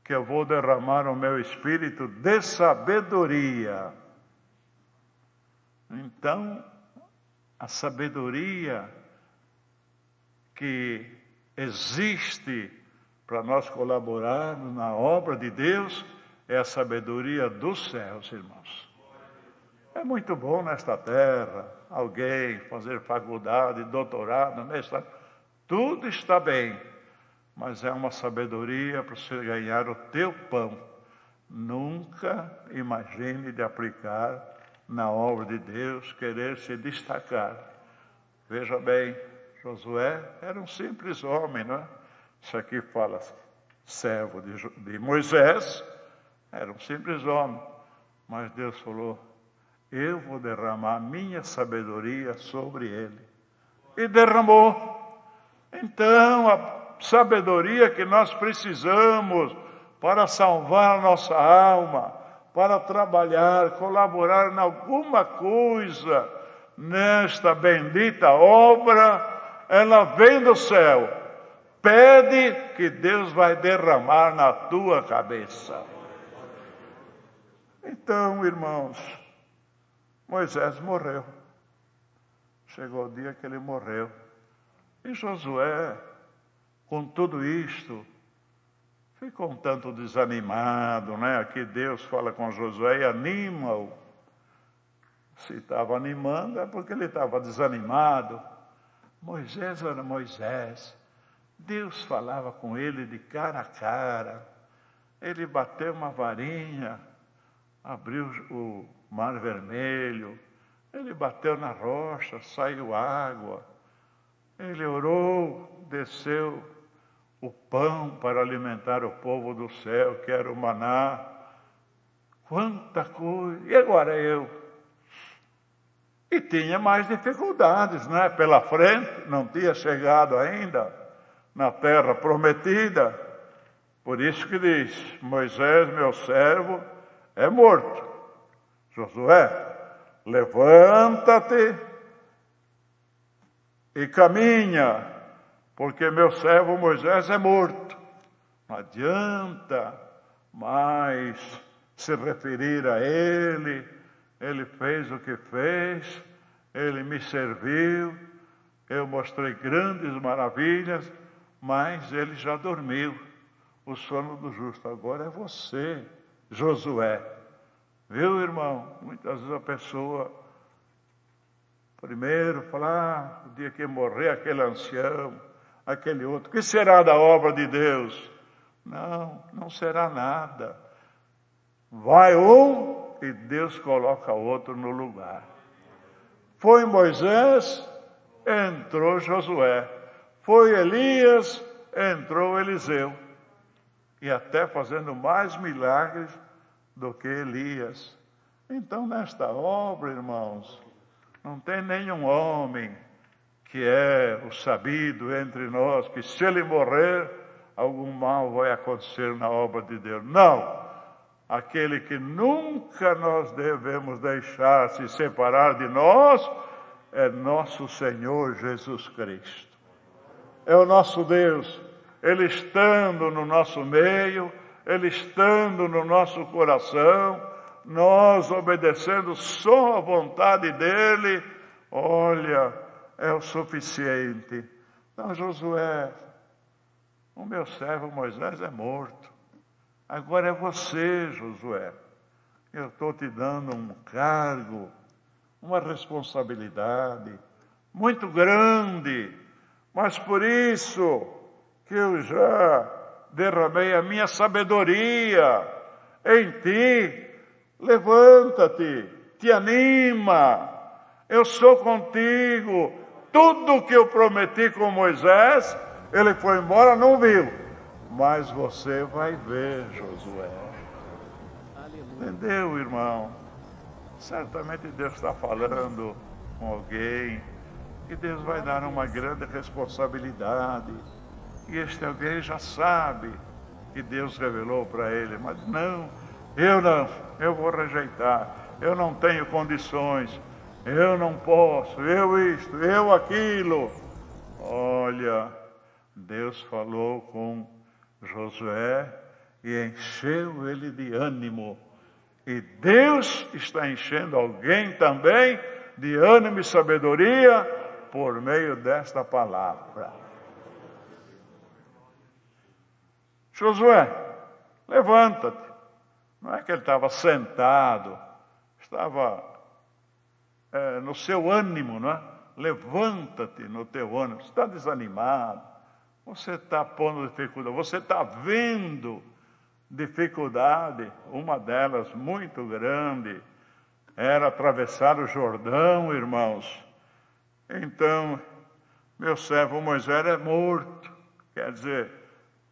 que eu vou derramar o meu espírito de sabedoria. Então, a sabedoria que existe para nós colaborarmos na obra de Deus é a sabedoria dos céus, irmãos. É muito bom nesta terra alguém fazer faculdade, doutorado, mestrado, tudo está bem, mas é uma sabedoria para você ganhar o teu pão. Nunca imagine de aplicar na obra de Deus, querer se destacar. Veja bem, Josué era um simples homem, não é? Isso aqui fala servo de Moisés, era um simples homem, mas Deus falou: eu vou derramar minha sabedoria sobre ele. e derramou. Então, a sabedoria que nós precisamos para salvar a nossa alma, para trabalhar, colaborar em alguma coisa nesta bendita obra, ela vem do céu. Pede que Deus vai derramar na tua cabeça. Então, irmãos, Moisés morreu. Chegou o dia que ele morreu. E Josué, com tudo isto, ficou um tanto desanimado, né? Aqui Deus fala com Josué e anima-o. Se estava animando é porque ele estava desanimado. Moisés era Moisés. Deus falava com ele de cara a cara. Ele bateu uma varinha, abriu o mar vermelho. Ele bateu na rocha, saiu água. Ele orou, desceu o pão para alimentar o povo do céu, que era o maná. Quanta coisa! E agora eu? E tinha mais dificuldades, né? Pela frente, não tinha chegado ainda na terra prometida. Por isso que diz, Moisés, meu servo, é morto. Josué, levanta-te e caminha, porque meu servo Moisés é morto. Não adianta mais se referir a ele. Ele fez o que fez, ele me serviu, eu mostrei grandes maravilhas, mas ele já dormiu. O sono do justo agora é você, Josué. Viu, irmão? Muitas vezes a pessoa primeiro fala, o dia que morrer aquele ancião, aquele outro, o que será da obra de Deus? Não, não será nada. Vai um e Deus coloca outro no lugar. Foi Moisés, entrou Josué. Foi Elias, entrou Eliseu. E até fazendo mais milagres do que Elias. Então, nesta obra, irmãos, não tem nenhum homem que é o sabido entre nós, que se ele morrer, algum mal vai acontecer na obra de Deus. Não! Aquele que nunca nós devemos deixar se separar de nós é nosso Senhor Jesus Cristo. É o nosso Deus. Ele estando no nosso meio, Ele estando no nosso coração, nós obedecendo só a vontade dEle, olha, é o suficiente. Então, Josué, o meu servo Moisés é morto. Agora é você, Josué. Eu estou te dando um cargo, uma responsabilidade muito grande, mas por isso que eu já derramei a minha sabedoria em ti. Levanta-te, te anima, eu sou contigo. Tudo que eu prometi com Moisés, ele foi embora, não viu. Mas você vai ver, Josué. Entendeu, irmão? Certamente Deus está falando com alguém, e Deus vai dar uma grande responsabilidade. E este alguém já sabe que Deus revelou para ele, mas não, eu vou rejeitar, eu não tenho condições, eu não posso, eu isto, eu aquilo. Olha, Deus falou com Josué e encheu ele de ânimo. E Deus está enchendo alguém também de ânimo e sabedoria por meio desta palavra. Josué, levanta-te. Não é que ele estava sentado, estava no seu ânimo, não é? Levanta-te no teu ânimo. Você está desanimado, você está pondo dificuldade, você está vendo dificuldade. Uma delas, muito grande, era atravessar o Jordão, irmãos. Então, meu servo Moisés é morto. Quer dizer,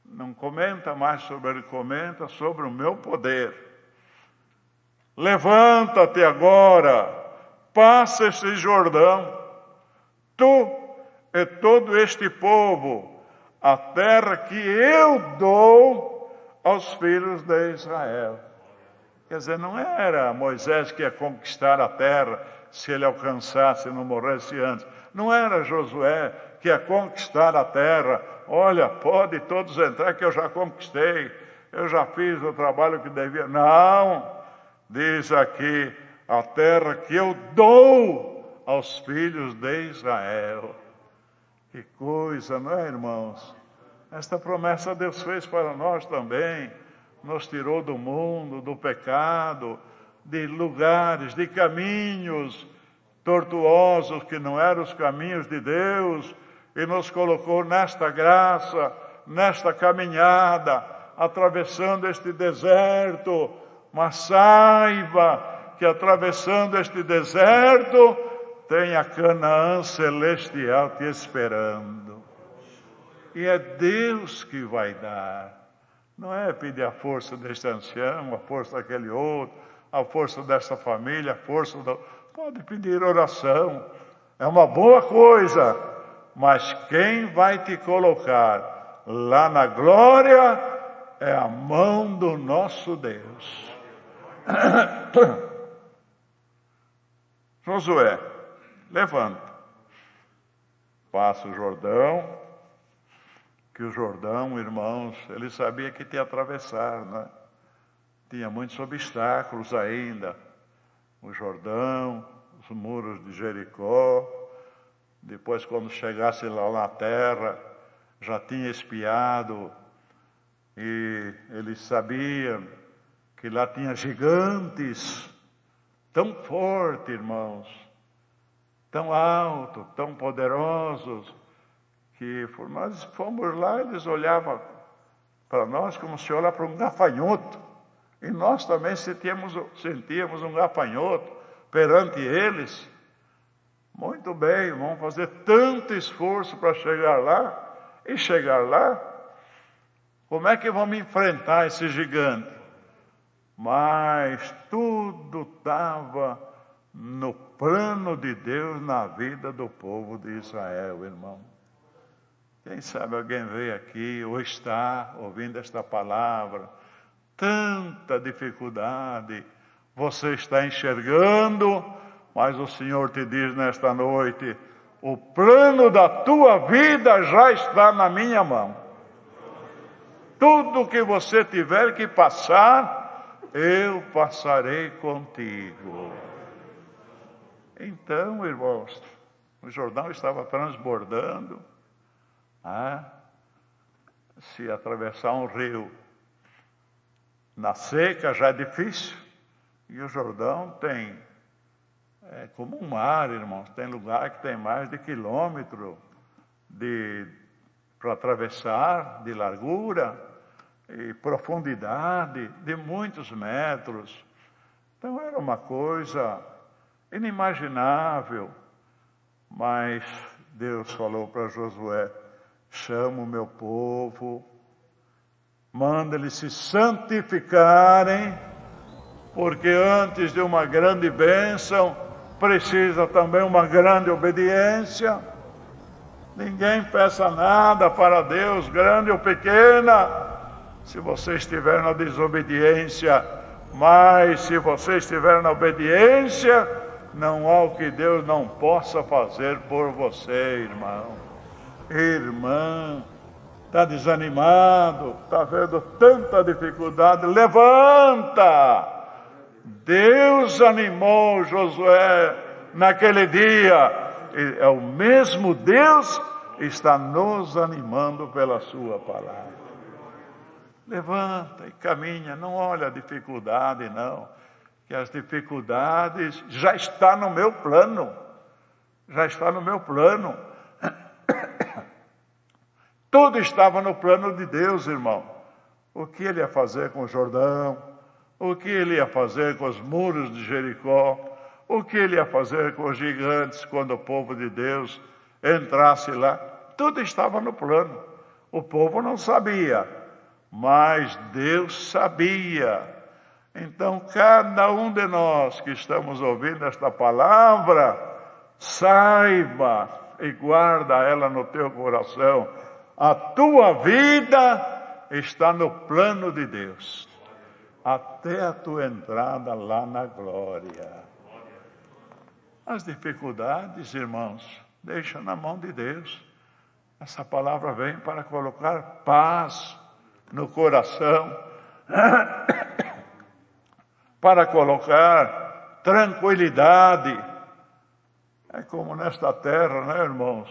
não comenta mais sobre ele, comenta sobre o meu poder. Levanta-te agora, passa esse Jordão, tu e todo este povo a terra que eu dou aos filhos de Israel. Quer dizer, não era Moisés que ia conquistar a terra se ele alcançasse e não morresse antes. Não era Josué que ia conquistar a terra. Olha, pode todos entrar que eu já conquistei. Eu já fiz o trabalho que devia. Não, diz aqui, a terra que eu dou aos filhos de Israel. Que coisa, não é, irmãos? Esta promessa Deus fez para nós também. Nos tirou do mundo, do pecado, de lugares, de caminhos tortuosos que não eram os caminhos de Deus, e nos colocou nesta graça, nesta caminhada, atravessando este deserto. Mas saiba que atravessando este deserto tem a Canaã celestial te esperando. E é Deus que vai dar. Não é pedir a força deste ancião, a força daquele outro, a força desta família, a força do... Pode pedir oração, é uma boa coisa, mas quem vai te colocar lá na glória é a mão do nosso Deus. Josué, levanta, passa o Jordão, que o Jordão, irmãos, ele sabia que tinha que atravessar, né? Tinha muitos obstáculos ainda. O Jordão, os muros de Jericó. Depois, quando chegasse lá na terra, já tinha espiado. E eles sabiam que lá tinha gigantes, tão fortes, irmãos, tão altos, tão poderosos, que nós fomos lá, eles olhavam para nós como se olha para um gafanhoto. E nós também sentíamos um gafanhoto perante eles. Muito bem, vamos fazer tanto esforço para chegar lá. E chegar lá, como é que vamos enfrentar esse gigante? Mas tudo estava no plano de Deus na vida do povo de Israel, irmão. Quem sabe alguém veio aqui ou está ouvindo esta palavra, tanta dificuldade, você está enxergando, mas o Senhor te diz nesta noite, o plano da tua vida já está na minha mão. Tudo que você tiver que passar, eu passarei contigo. Então, irmãos, o Jordão estava transbordando. Se atravessar um rio na seca já é difícil, e o Jordão é como um mar, irmãos, tem lugar que tem mais de quilômetro para atravessar, de largura e profundidade de muitos metros. Então era uma coisa inimaginável, mas Deus falou para Josué, chama o meu povo, manda eles se santificarem, porque antes de uma grande bênção, precisa também uma grande obediência. Ninguém peça nada para Deus, grande ou pequena, se você estiver na desobediência. Mas se você estiver na obediência, não há o que Deus não possa fazer por você, irmão. Irmã, está desanimado, está vendo tanta dificuldade, levanta! Deus animou Josué naquele dia, e é o mesmo Deus que está nos animando pela sua palavra. Levanta e caminha, não olha a dificuldade não, que as dificuldades já estão no meu plano, Tudo estava no plano de Deus, irmão. O que ele ia fazer com o Jordão, o que ele ia fazer com os muros de Jericó, o que ele ia fazer com os gigantes quando o povo de Deus entrasse lá. Tudo estava no plano. O povo não sabia, mas Deus sabia. Então, cada um de nós que estamos ouvindo esta palavra, saiba, e guarda ela no teu coração. A tua vida está no plano de Deus, até a tua entrada lá na glória. As dificuldades, irmãos, deixa na mão de Deus. Essa palavra vem para colocar paz no coração, para colocar tranquilidade. É como nesta terra, né, irmãos?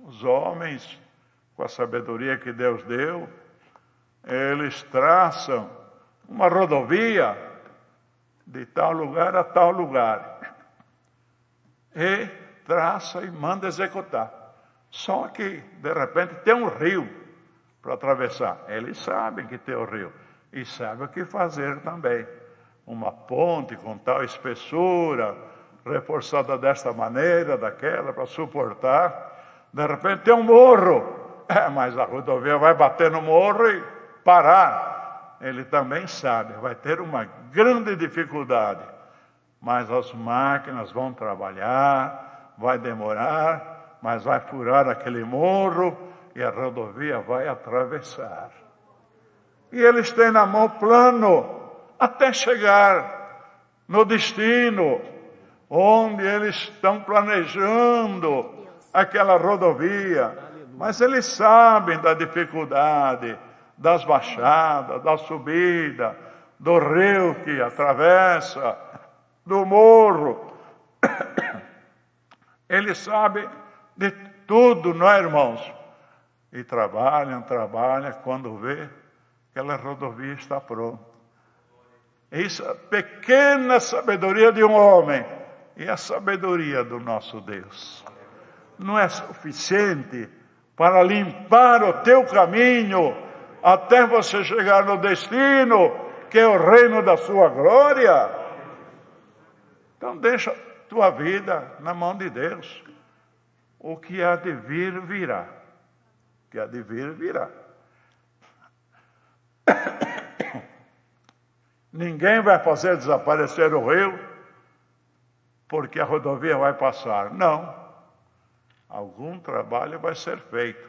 Os homens, com a sabedoria que Deus deu, eles traçam uma rodovia de tal lugar a tal lugar. E traça e manda executar. Só que, de repente, tem um rio para atravessar. Eles sabem que tem o rio. E sabem o que fazer também. Uma ponte com tal espessura, reforçada desta maneira, daquela, para suportar. De repente tem um morro. Mas a rodovia vai bater no morro e parar. Ele também sabe, vai ter uma grande dificuldade. Mas as máquinas vão trabalhar, vai demorar, mas vai furar aquele morro e a rodovia vai atravessar. E eles têm na mão plano até chegar no destino, onde eles estão planejando aquela rodovia. Mas eles sabem da dificuldade, das baixadas, da subida, do rio que atravessa, do morro. Eles sabem de tudo, não é, irmãos? E trabalham, quando vê, aquela rodovia está pronta. Isso é a pequena sabedoria de um homem e a sabedoria do nosso Deus. Não é suficiente para limpar o teu caminho até você chegar no destino, que é o reino da sua glória. Então deixa a tua vida na mão de Deus. O que há de vir, virá. O que há de vir, virá. Ninguém vai fazer desaparecer o rio porque a rodovia vai passar. Não. Algum trabalho vai ser feito.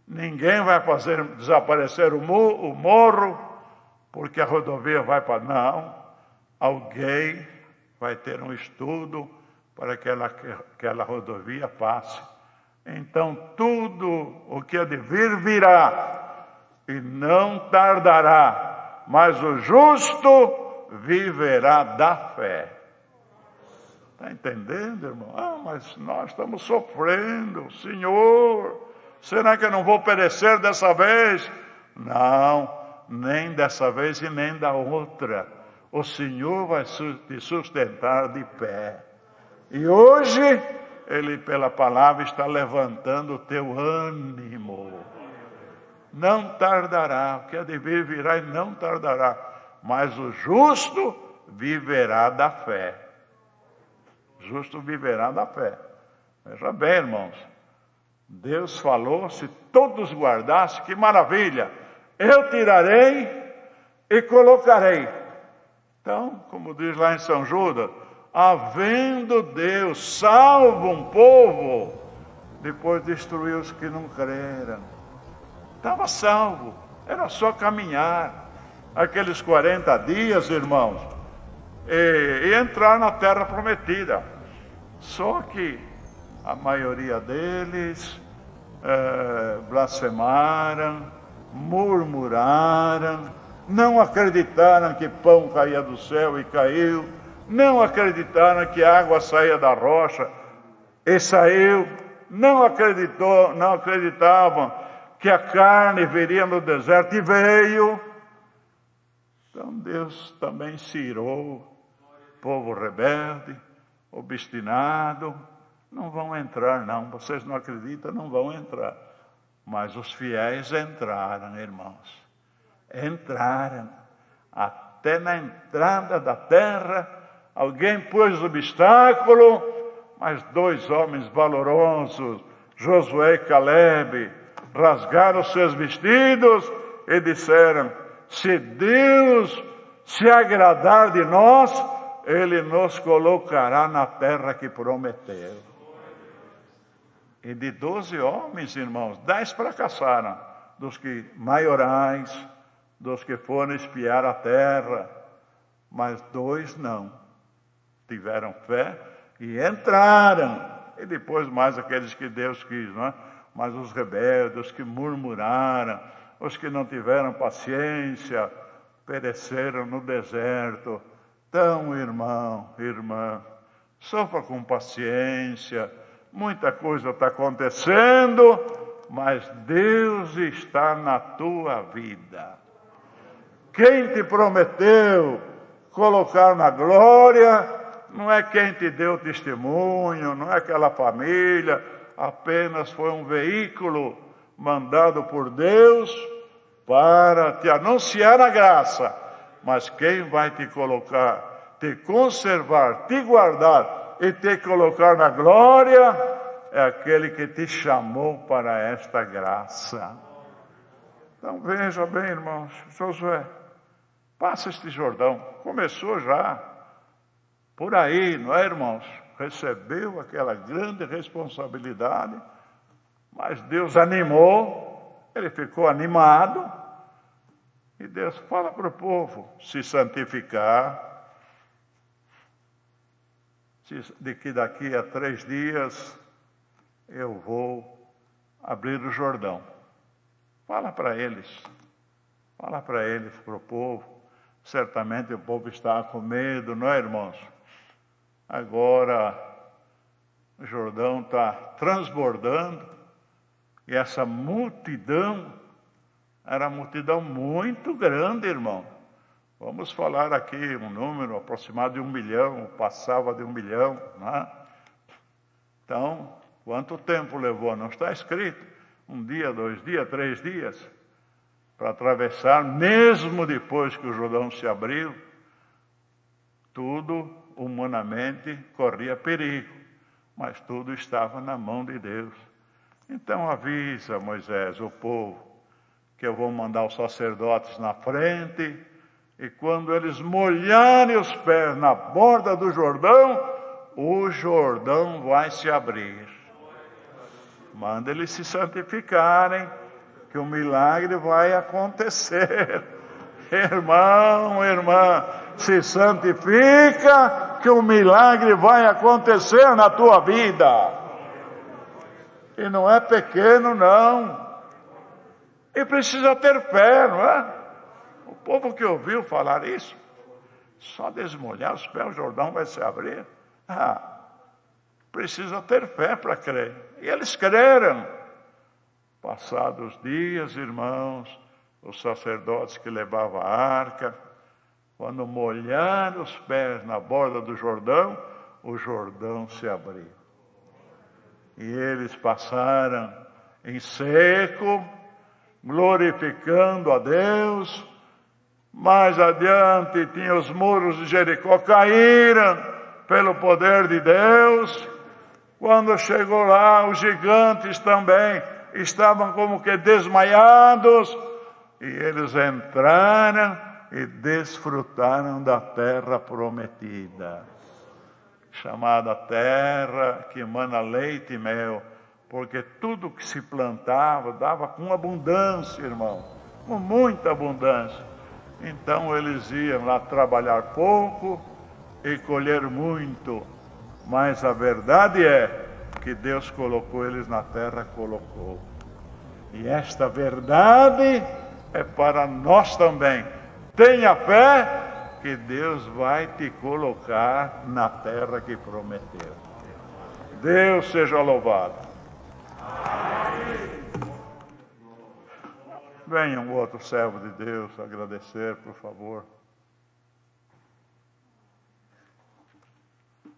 Ninguém vai fazer desaparecer o morro porque a rodovia vai passar. Não. Alguém vai ter um estudo para que aquela rodovia passe. Então tudo o que há de vir, virá, e não tardará, mas o justo viverá da fé. Está entendendo, irmão? Mas nós estamos sofrendo, Senhor, será que eu não vou perecer dessa vez? Não, nem dessa vez e nem da outra. O Senhor vai te sustentar de pé. E hoje, Ele, pela palavra, está levantando o teu ânimo. Não tardará, o que há de vir, virá e não tardará. Mas o justo viverá da fé. Justo viverá da fé. Veja bem, irmãos. Deus falou, se todos guardassem, que maravilha. Eu tirarei e colocarei. Então, como diz lá em São Judas, havendo Deus salvo um povo, depois destruiu os que não creram. Estava salvo, era só caminhar aqueles 40 dias, irmãos, e entrar na terra prometida. Só que a maioria deles blasfemaram, murmuraram, não acreditaram que pão caía do céu e caiu, não acreditaram que água saía da rocha e saiu, não acreditavam que a carne viria no deserto e veio. Então Deus também se irou, povo rebelde, obstinado, não vão entrar não, vocês não acreditam, não vão entrar. Mas os fiéis entraram, irmãos. Entraram até na entrada da terra. Alguém pôs obstáculo, mas 2 homens valorosos, Josué e Caleb, rasgaram seus vestidos e disseram: se Deus se agradar de nós, Ele nos colocará na terra que prometeu. E de 12 homens, irmãos, 10 fracassaram, dos que maiorais, dos que foram espiar a terra, mas 2 não. Tiveram fé e entraram. E depois mais aqueles que Deus quis, não é? Mas os rebeldes, os que murmuraram, os que não tiveram paciência, pereceram no deserto. Então, irmão, irmã, sofra com paciência. Muita coisa está acontecendo, mas Deus está na tua vida. Quem te prometeu colocar na glória não é quem te deu testemunho, não é aquela família, apenas foi um veículo mandado por Deus para te anunciar a graça. Mas quem vai te colocar, te conservar, te guardar e te colocar na glória é aquele que te chamou para esta graça. Então veja bem, irmãos, Josué, passa este Jordão, começou já. Por aí, não é, irmãos? Recebeu aquela grande responsabilidade, mas Deus animou, ele ficou animado, e Deus fala para o povo se santificar, de que daqui a 3 dias eu vou abrir o Jordão. Fala para eles, para o povo. Certamente o povo estava com medo, não é, irmãos? Agora, o Jordão está transbordando, e essa multidão, era uma multidão muito grande, irmão. Vamos falar aqui um número aproximado de 1 milhão, passava de 1 milhão, né? Então, quanto tempo levou? Não está escrito. 1 dia, 2 dias, 3 dias, para atravessar, mesmo depois que o Jordão se abriu, tudo humanamente corria perigo, mas tudo estava na mão de Deus. Então avisa, Moisés, o povo, que eu vou mandar os sacerdotes na frente, e quando eles molharem os pés na borda do Jordão, o Jordão vai se abrir. Manda eles se santificarem, que o milagre vai acontecer. Irmão, irmã, se santifica, que o milagre vai acontecer na tua vida. E não é pequeno, não. E precisa ter fé, não é? O povo que ouviu falar isso, só desmolhar os pés, o Jordão vai se abrir. Precisa ter fé para crer. E eles creram. Passados dias, irmãos, os sacerdotes que levavam a arca, quando molharam os pés na borda do Jordão, o Jordão se abriu. E eles passaram em seco, glorificando a Deus. Mais adiante tinha os muros de Jericó, caíram pelo poder de Deus. Quando chegou lá, os gigantes também estavam como que desmaiados, e eles entraram e desfrutaram da terra prometida, chamada terra que emana leite e mel, porque tudo que se plantava dava com abundância, irmão, com muita abundância. Então eles iam lá trabalhar pouco e colher muito, mas a verdade é que Deus colocou eles na terra, colocou. E esta verdade é para nós também. Tenha fé que Deus vai te colocar na terra que prometeu. Deus seja louvado. Venha um outro servo de Deus agradecer, por favor.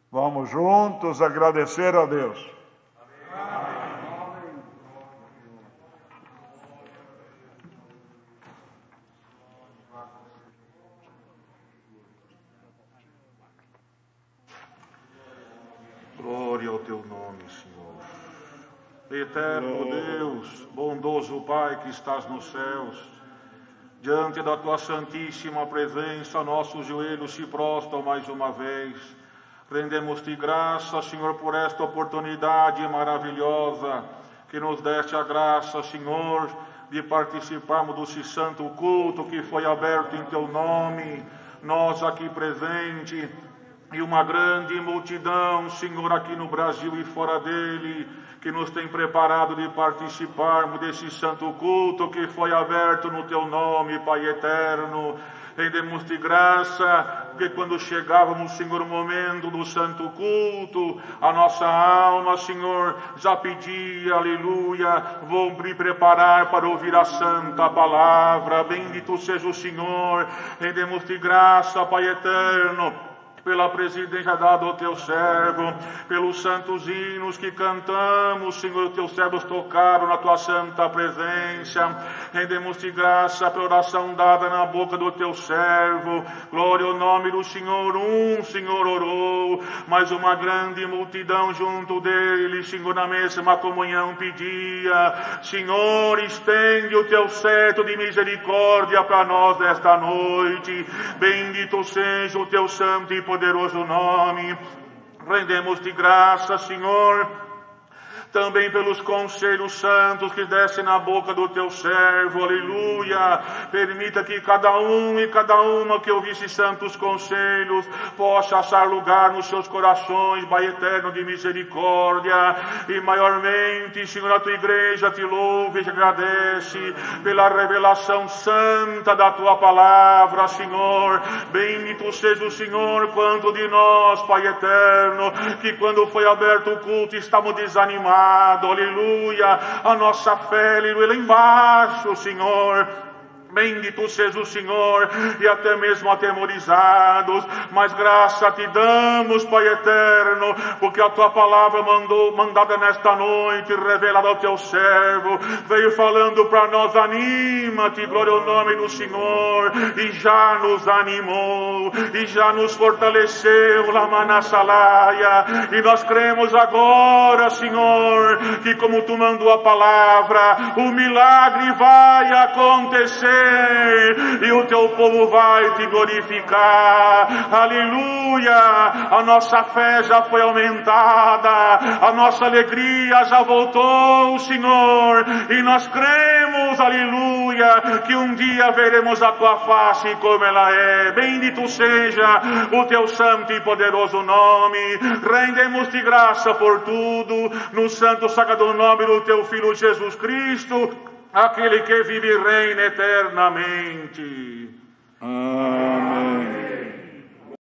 Vamos juntos agradecer a Deus. Glória ao teu nome, Senhor. Eterno Deus, bondoso Pai que estás nos céus, diante da tua santíssima presença, nossos joelhos se prostram mais uma vez, Rendemos-te graça, Senhor, por esta oportunidade maravilhosa que nos deste a graça, Senhor, de participarmos desse santo culto que foi aberto em teu nome, nós aqui presentes e uma grande multidão, Senhor, aqui no Brasil e fora dele, que nos tem preparado de participarmos desse santo culto que foi aberto no teu nome, Pai eterno. Rendemos-te graça, porque quando chegávamos, Senhor, o momento do santo culto, a nossa alma, Senhor, já pedia, aleluia, vou me preparar para ouvir a santa palavra. Bendito seja o Senhor. Rendemos-te graça, Pai eterno, pela presidência dada ao teu servo, pelos santos hinos que cantamos, Senhor, os teus servos tocaram na tua santa presença. Rendemos-te graça pela oração dada na boca do teu servo. Glória ao nome do Senhor. Senhor orou, mas uma grande multidão junto dele, Senhor, na mesma comunhão pedia: Senhor, estende o teu cetro de misericórdia para nós nesta noite. Bendito seja o teu santo e poderoso nome. Rendemos-te graça, Senhor, também pelos conselhos santos que descem na boca do teu servo, aleluia. Permita que cada um e cada uma que ouvisse santos conselhos possa achar lugar nos seus corações, Pai eterno de misericórdia. E maiormente, Senhor, a tua igreja te louva e te agradece pela revelação santa da tua palavra, Senhor. Bendito seja o Senhor. Quanto de nós, Pai eterno, que quando foi aberto o culto estamos desanimados, aleluia, a nossa fé, aleluia, lá embaixo, Senhor. Bendito seja o Senhor, e até mesmo atemorizados, mas graça te damos, Pai eterno, porque a tua palavra mandada nesta noite, revelada ao teu servo, veio falando para nós: anima-te, glória ao nome do Senhor, e já nos animou, e já nos fortaleceu, Lamanasalaia, e nós cremos agora, Senhor, que como tu mandou a palavra, o milagre vai acontecer, e o teu povo vai te glorificar, aleluia. A nossa fé já foi aumentada, a nossa alegria já voltou, Senhor, e nós cremos, aleluia, que um dia veremos a tua face como ela é. Bendito seja o teu santo e poderoso nome. Rendemos-te graça por tudo, no santo sagrado nome do teu Filho Jesus Cristo, aquele que vive e reina eternamente. Amém.